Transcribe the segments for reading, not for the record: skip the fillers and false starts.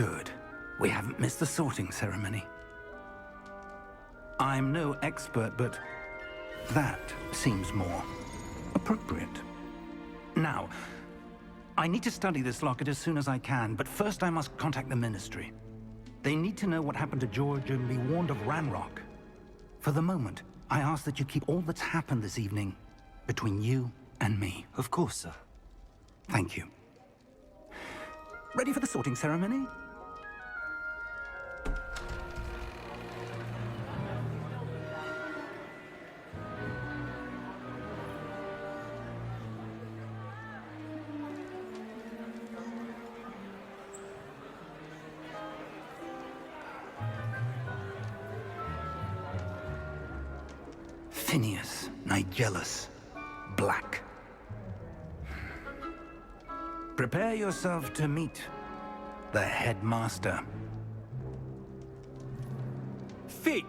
Good. We haven't missed the sorting ceremony. I'm no expert, but that seems more appropriate. Now, I need to study this locket as soon as I can, but first I must contact the Ministry. They need to know what happened to George and be warned of Ranrock. For the moment, I ask that you keep all that's happened this evening between you and me. Of course, sir. Thank you. Ready for the sorting ceremony? Phineas, Nigellus, Black. Prepare yourself to meet the headmaster. Fig,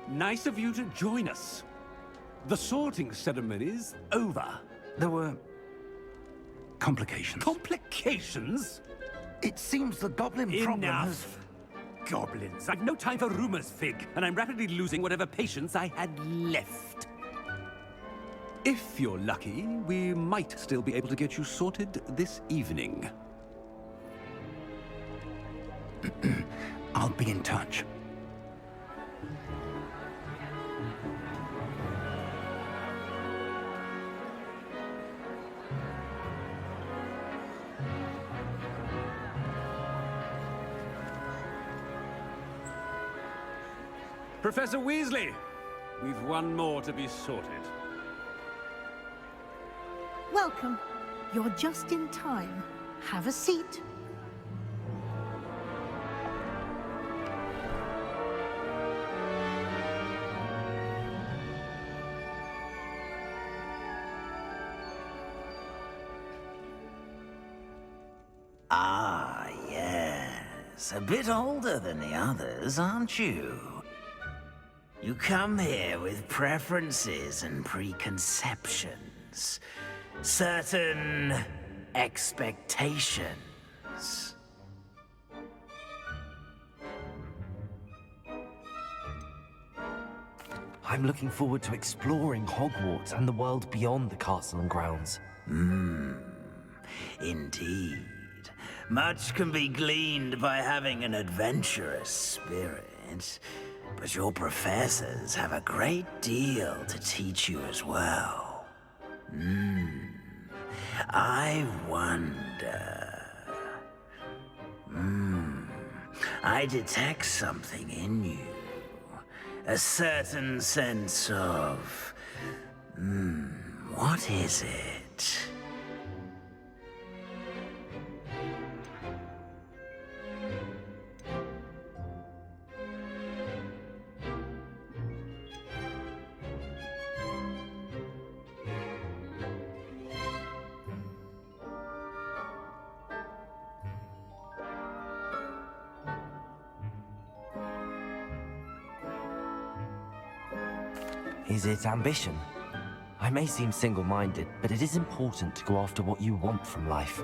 nice of you to join us. The sorting ceremony's over. There were complications. Complications? It seems the goblin problem has... Enough! Goblins. I've no time for rumors, Fig, and I'm rapidly losing whatever patience I had left. If you're lucky, we might still be able to get you sorted this evening. I'll be in touch. Professor Weasley, we've one more to be sorted. Welcome. You're just in time. Have a seat. Ah, yes. A bit older than the others, aren't you? You come here with preferences and preconceptions. Certain expectations. I'm looking forward to exploring Hogwarts and the world beyond the castle and grounds. Indeed. Much can be gleaned by having an adventurous spirit, but your professors have a great deal to teach you as well. I wonder... I detect something in you. A certain sense of... what is it? Is it ambition? I may seem single-minded, but it is important to go after what you want from life.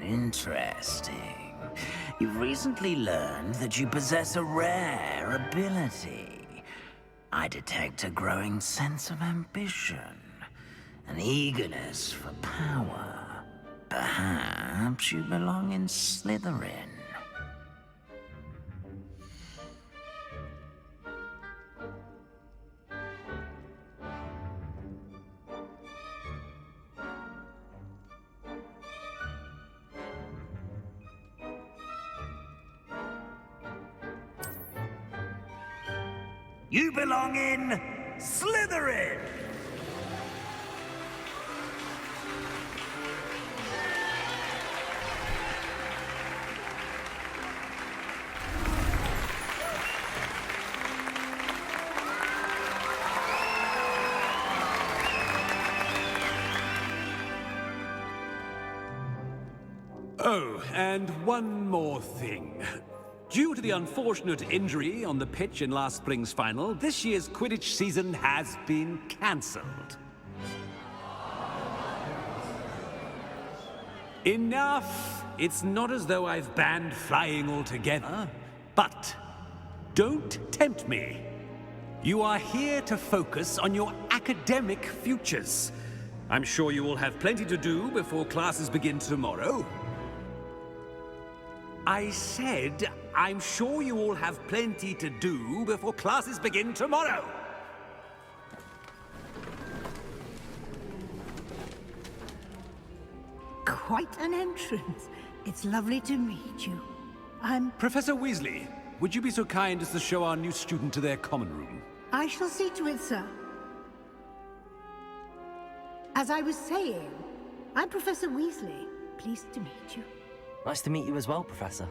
Interesting. You've recently learned that you possess a rare ability. I detect a growing sense of ambition, an eagerness for power. Perhaps you belong in Slytherin. You belong in Slytherin! Oh, and one more thing. Due to the unfortunate injury on the pitch in last spring's final, this year's Quidditch season has been cancelled. Enough it's not as though I've banned flying altogether, but don't tempt me. You are here to focus on your academic futures. I'm sure you will have plenty to do before classes begin tomorrow. I said, I'm sure you all have plenty to do before classes begin tomorrow. Quite an entrance. It's lovely to meet you. Professor Weasley, would you be so kind as to show our new student to their common room? I shall see to it, sir. As I was saying, I'm Professor Weasley. Pleased to meet you. Nice to meet you as well, Professor.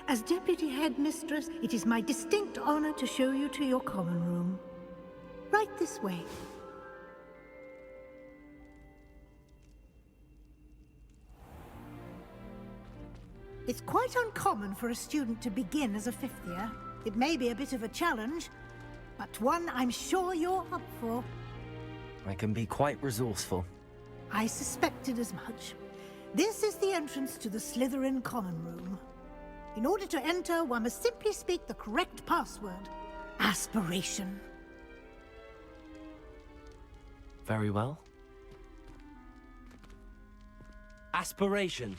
As Deputy Headmistress, it is my distinct honor to show you to your common room. Right this way. It's quite uncommon for a student to begin as a fifth year. It may be a bit of a challenge, but one I'm sure you're up for. I can be quite resourceful. I suspected as much. This is the entrance to the Slytherin common room. In order to enter, one must simply speak the correct password. Aspiration. Very well. Aspiration.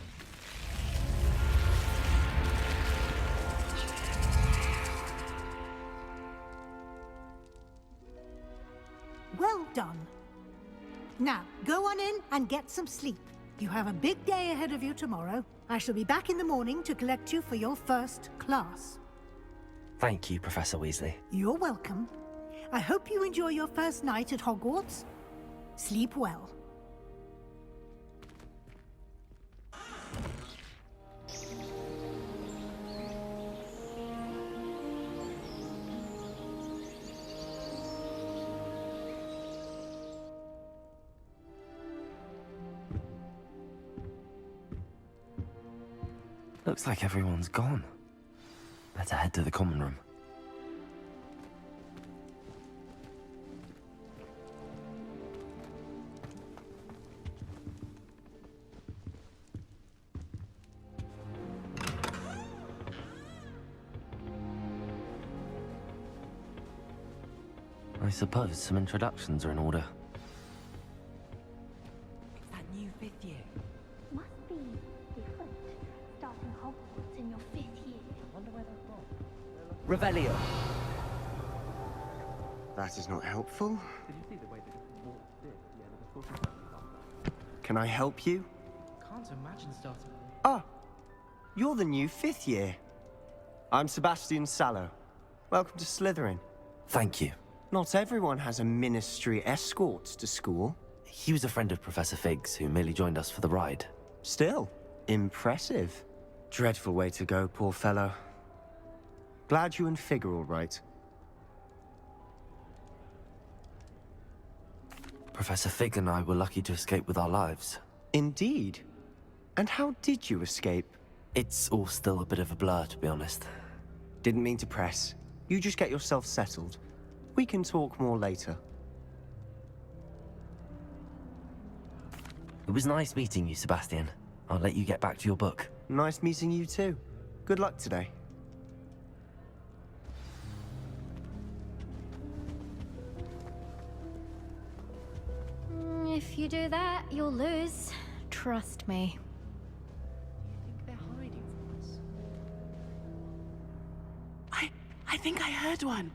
Well done. Now, go on in and get some sleep. You have a big day ahead of you tomorrow. I shall be back in the morning to collect you for your first class. Thank you, Professor Weasley. You're welcome. I hope you enjoy your first night at Hogwarts. Sleep well. Looks like everyone's gone. Better head to the common room. I suppose some introductions are in order. It's that new fifth year. Must be different. Starting Hogwarts in your 5th year. Wonder where they're from. Revelio. That is not helpful. Did you see the way they walked in? Yeah, there was talking. Can I help you? Can't imagine starting. Ah, you're the new 5th year. I'm Sebastian Sallow. Welcome to Slytherin. Thank you. Not everyone has a ministry escort to school. He was a friend of Professor Fig's who merely joined us for the ride. Still, impressive. Dreadful way to go, poor fellow. Glad you and Fig are all right. Professor Fig and I were lucky to escape with our lives. Indeed. And how did you escape? It's all still a bit of a blur, to be honest. Didn't mean to press. You just get yourself settled. We can talk more later. It was nice meeting you, Sebastian. I'll let you get back to your book. Nice meeting you too. Good luck today. If you do that, you'll lose. Trust me. You think they're hiding from us? I think I heard one.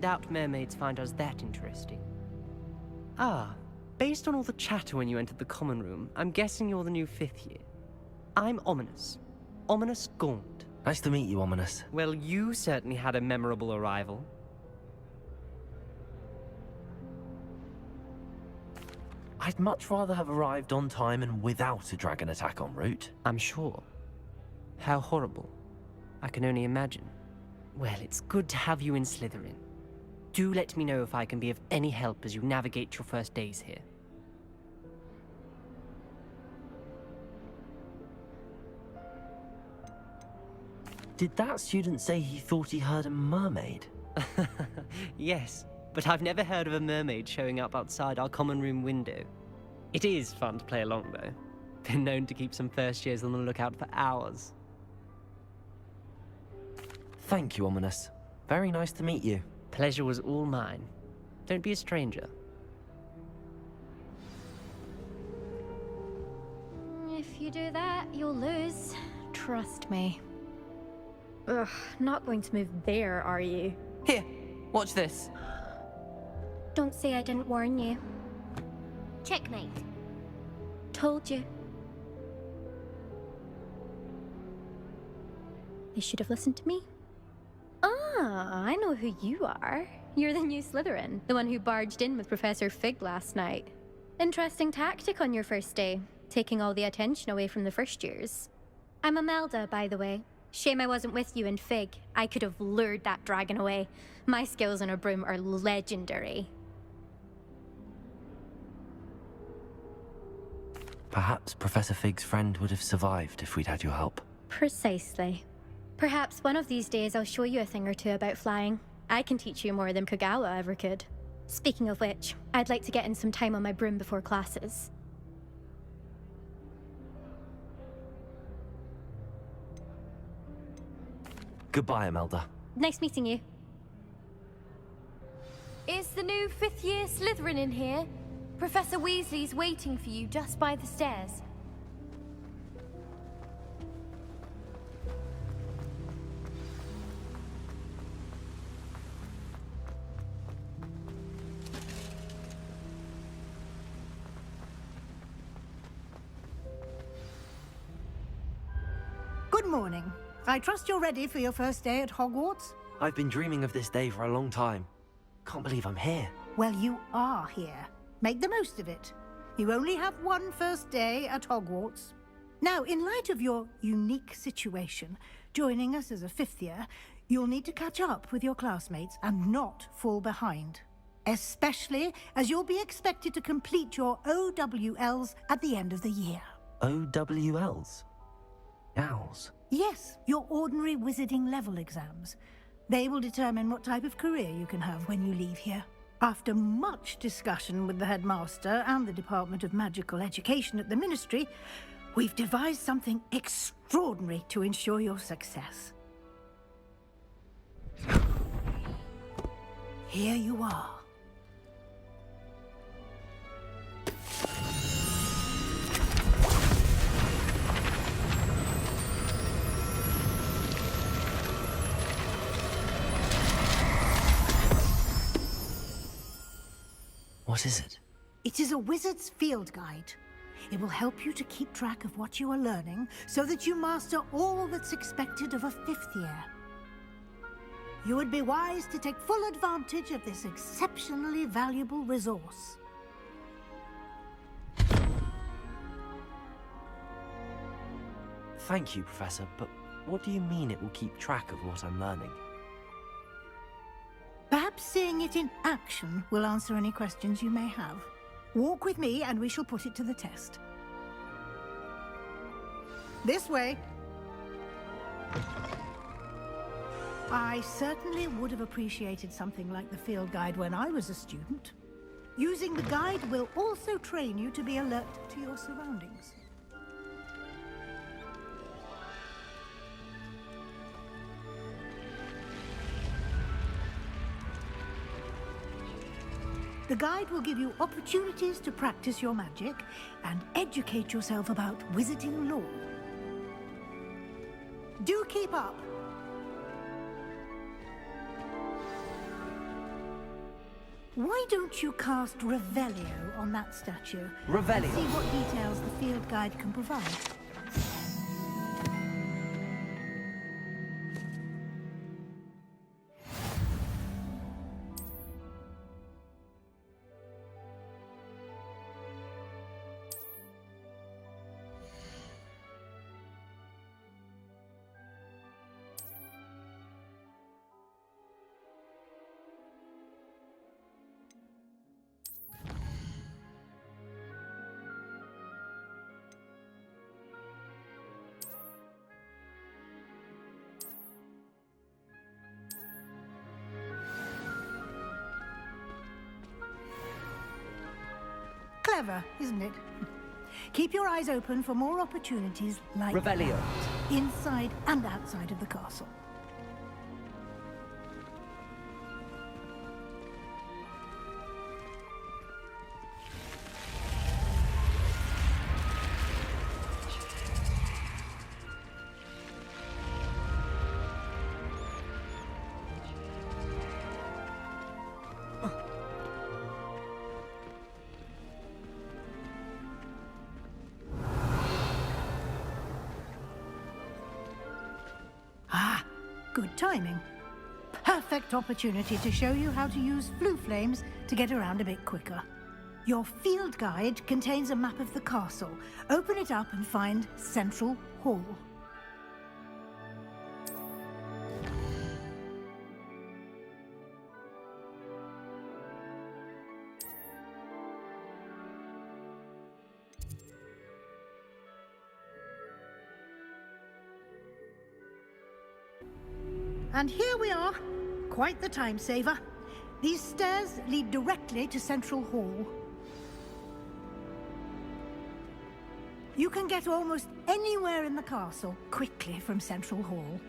Doubt mermaids find us that interesting. Ah, based on all the chatter when you entered the common room, I'm guessing you're the new 5th year. I'm Ominous. Ominous Gaunt. Nice to meet you, Ominous. Well, you certainly had a memorable arrival. I'd much rather have arrived on time and without a dragon attack en route. I'm sure. How horrible. I can only imagine. Well, it's good to have you in Slytherin. Do let me know if I can be of any help as you navigate your first days here. Did that student say he thought he heard a mermaid? Yes, but I've never heard of a mermaid showing up outside our common room window. It is fun to play along, though. Been known to keep some first years on the lookout for hours. Thank you, Ominous. Very nice to meet you. Pleasure was all mine. Don't be a stranger. If you do that, you'll lose. Trust me. Ugh, not going to move there, are you? Here, watch this. Don't say I didn't warn you. Checkmate. Told you. They should have listened to me. Ah, I know who you are. You're the new Slytherin, the one who barged in with Professor Fig last night. Interesting tactic on your first day, taking all the attention away from the first years. I'm Imelda, by the way. Shame I wasn't with you in Fig. I could have lured that dragon away. My skills on a broom are legendary. Perhaps Professor Fig's friend would have survived if we'd had your help. Precisely. Perhaps one of these days I'll show you a thing or two about flying. I can teach you more than Kogawa ever could. Speaking of which, I'd like to get in some time on my broom before classes. Goodbye, Imelda. Nice meeting you. Is the new 5th year Slytherin in here? Professor Weasley's waiting for you just by the stairs. Good morning. I trust you're ready for your first day at Hogwarts? I've been dreaming of this day for a long time. Can't believe I'm here. Well, you are here. Make the most of it. You only have one first day at Hogwarts. Now, in light of your unique situation, joining us as a 5th year, you'll need to catch up with your classmates and not fall behind. Especially as you'll be expected to complete your OWLs at the end of the year. OWLs? Owls? Yes, your ordinary wizarding level exams. They will determine what type of career you can have when you leave here. After much discussion with the headmaster and the Department of Magical Education at the Ministry, we've devised something extraordinary to ensure your success. Here you are. What is it? It is a wizard's field guide. It will help you to keep track of what you are learning so that you master all that's expected of a 5th year. You would be wise to take full advantage of this exceptionally valuable resource. Thank you, Professor, but what do you mean it will keep track of what I'm learning? Perhaps seeing it in action will answer any questions you may have. Walk with me and we shall put it to the test. This way. I certainly would have appreciated something like the field guide when I was a student. Using the guide will also train you to be alert to your surroundings. The guide will give you opportunities to practice your magic and educate yourself about wizarding lore. Do keep up. Why don't you cast Revelio on that statue? Revelio? And see what details the field guide can provide. Clever, isn't it? Keep your eyes open for more opportunities like Revelio. that, inside and outside of the castle. Good timing. Perfect opportunity to show you how to use flue flames to get around a bit quicker. Your field guide contains a map of the castle. Open it up and find Central Hall. And here we are. Quite the time saver. These stairs lead directly to Central Hall. You can get almost anywhere in the castle quickly from Central Hall.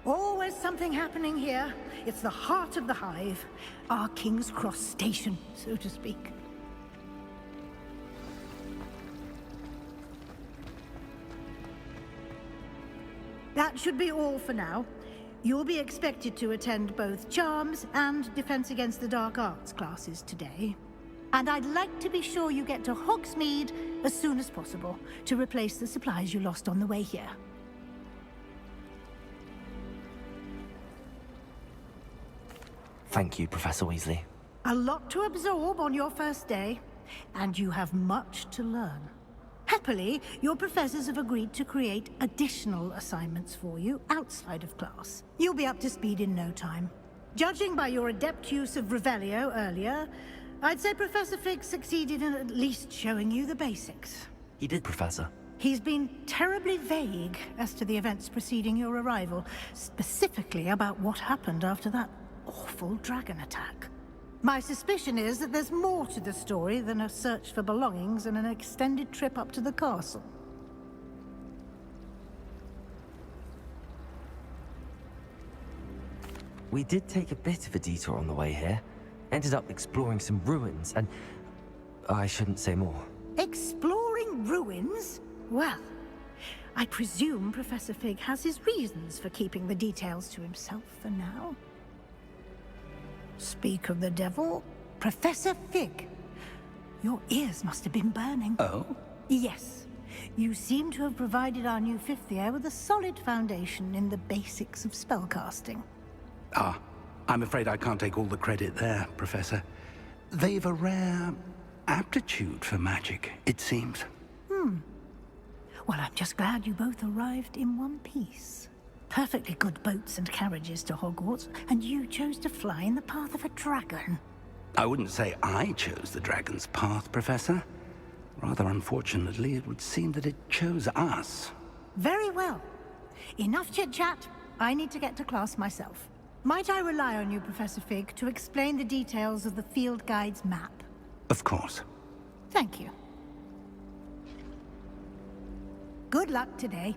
Always something happening here. It's the heart of the hive. Our King's Cross station, so to speak. That should be all for now. You'll be expected to attend both Charms and Defense Against the Dark Arts classes today. And I'd like to be sure you get to Hogsmeade as soon as possible to replace the supplies you lost on the way here. Thank you, Professor Weasley. A lot to absorb on your first day, and you have much to learn. Happily, your professors have agreed to create additional assignments for you outside of class. You'll be up to speed in no time. Judging by your adept use of Revelio earlier, I'd say Professor Fig succeeded in at least showing you the basics. He did, Professor. He's been terribly vague as to the events preceding your arrival, specifically about what happened after that awful dragon attack. My suspicion is that there's more to the story than a search for belongings and an extended trip up to the castle. We did take a bit of a detour on the way here. Ended up exploring some ruins, and I shouldn't say more. Exploring ruins? Well, I presume Professor Fig has his reasons for keeping the details to himself for now. Speak of the devil, Professor Fig. Your ears must have been burning. Oh? Yes. You seem to have provided our new fifth year with a solid foundation in the basics of spellcasting. Ah, I'm afraid I can't take all the credit there, Professor. They've a rare aptitude for magic, it seems. Well, I'm just glad you both arrived in one piece. Perfectly good boats and carriages to Hogwarts, and you chose to fly in the path of a dragon. I wouldn't say I chose the dragon's path, Professor. Rather unfortunately, it would seem that it chose us. Very well. Enough chit-chat. I need to get to class myself. Might I rely on you, Professor Fig, to explain the details of the field guide's map? Of course. Thank you. Good luck today.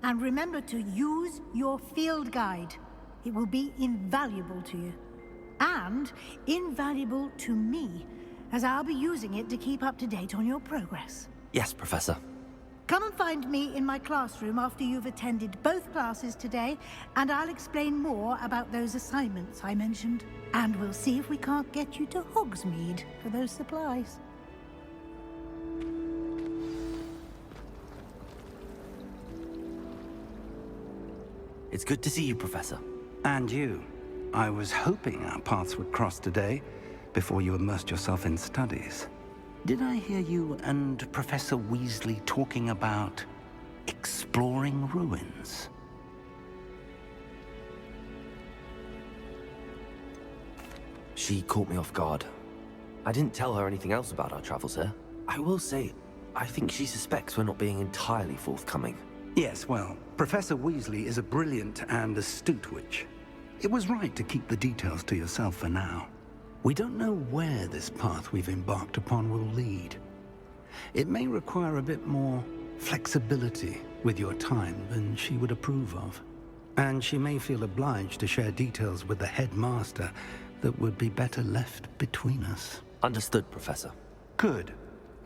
And remember to use your field guide. It will be invaluable to you. And invaluable to me, as I'll be using it to keep up to date on your progress. Yes, Professor. Come and find me in my classroom after you've attended both classes today, and I'll explain more about those assignments I mentioned. And we'll see if we can't get you to Hogsmeade for those supplies. It's good to see you, Professor. And you. I was hoping our paths would cross today, before you immersed yourself in studies. Did I hear you and Professor Weasley talking about exploring ruins? She caught me off guard. I didn't tell her anything else about our travels here. I will say, I think she suspects we're not being entirely forthcoming. Yes, well, Professor Weasley is a brilliant and astute witch. It was right to keep the details to yourself for now. We don't know where this path we've embarked upon will lead. It may require a bit more flexibility with your time than she would approve of. And she may feel obliged to share details with the headmaster that would be better left between us. Understood, Professor. Good.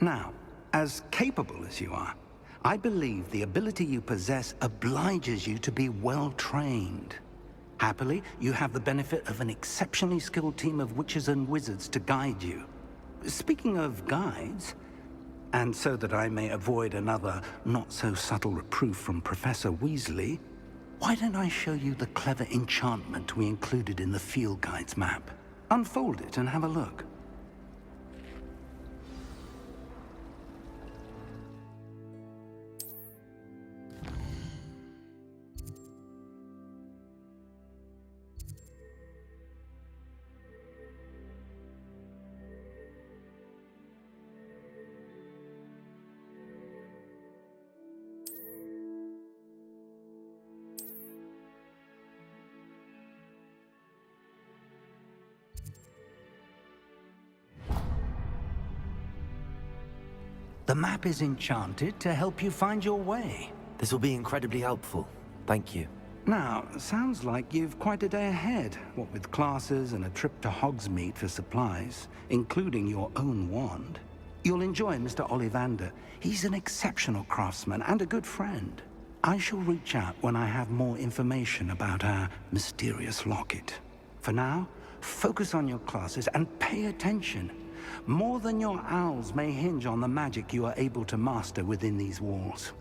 Now, as capable as you are, I believe the ability you possess obliges you to be well trained. Happily, you have the benefit of an exceptionally skilled team of witches and wizards to guide you. Speaking of guides, and so that I may avoid another not-so-subtle reproof from Professor Weasley, why don't I show you the clever enchantment we included in the field guide's map? Unfold it and have a look. The map is enchanted to help you find your way. This will be incredibly helpful. Thank you. Now, sounds like you've quite a day ahead, what with classes and a trip to Hogsmeade for supplies, including your own wand. You'll enjoy Mr. Ollivander. He's an exceptional craftsman and a good friend. I shall reach out when I have more information about our mysterious locket. For now, focus on your classes and pay attention. More than your owls may hinge on the magic you are able to master within these walls.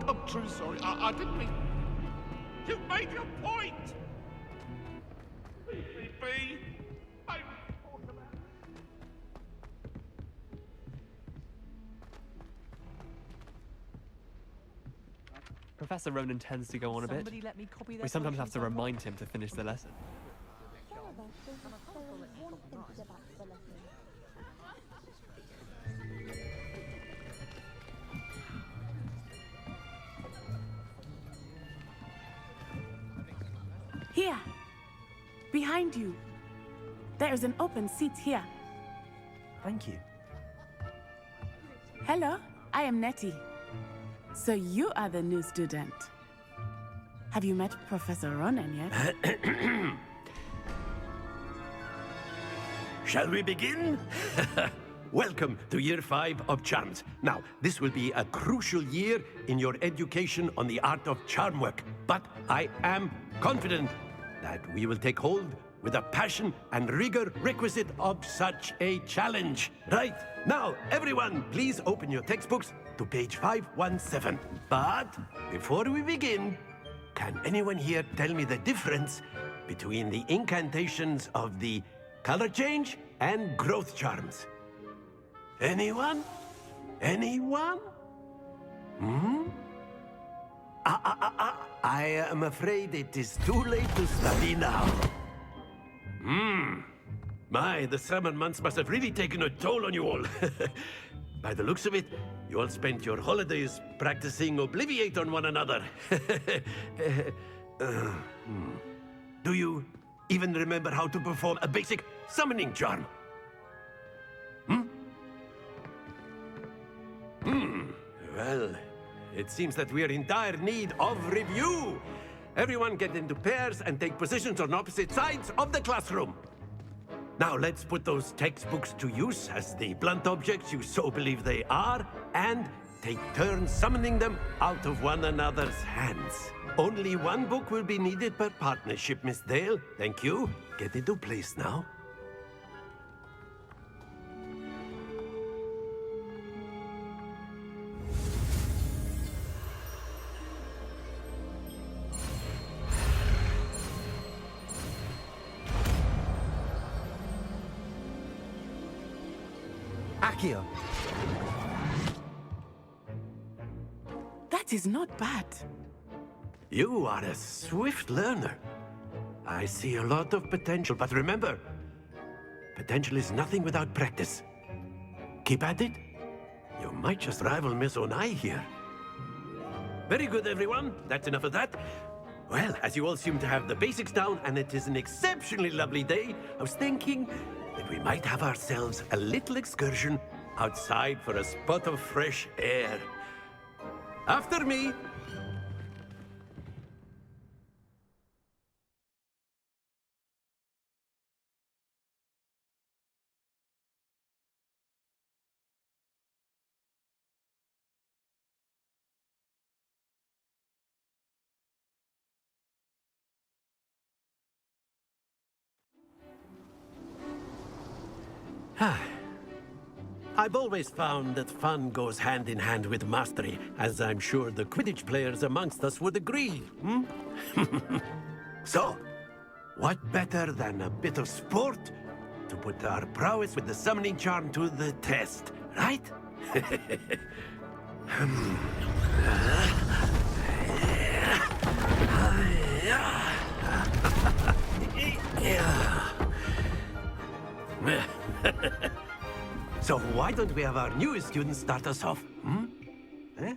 I'm truly sorry. I didn't mean... You've made your point! Leave me be. I thought about it. Professor Ronan tends to go on a bit. We sometimes have to remind him to finish the lesson. Here, behind you. There is an open seat here. Thank you. Hello, I am Nettie. So you are the new student. Have you met Professor Ronan yet? Shall we begin? Welcome to Year 5 of Charms. Now, this will be a crucial year in your education on the art of charm work, but I am confident that we will take hold with the passion and rigor requisite of such a challenge. Right, now, everyone, please open your textbooks to page 517. But before we begin, can anyone here tell me the difference between the incantations of the color change and growth charms? Anyone? Anyone? I am afraid it is too late to study now. My, the summer months must have really taken a toll on you all. By the looks of it, you all spent your holidays practicing Obliviate on one another. Do you even remember how to perform a basic summoning charm? Well, it seems that we are in dire need of review. everyone get into pairs and take positions on opposite sides of the classroom. Now let's put those textbooks to use as the blunt objects you so believe they are, and take turns summoning them out of one another's hands. Only one book will be needed per partnership, Miss Dale. Thank you. Get into place now. Accio. That is not bad. You are a swift learner. I see a lot of potential, but remember, potential is nothing without practice. Keep at it. You might just rival Miss Onai here. Very good, everyone. That's enough of that. Well, as you all seem to have the basics down, and it is an exceptionally lovely day, I was thinking that we might have ourselves a little excursion outside for a spot of fresh air. After me. I've always found that fun goes hand in hand with mastery, as I'm sure the Quidditch players amongst us would agree. So, what better than a bit of sport to put our prowess with the summoning charm to the test, right? So why don't we have our newest student start us off? Eh?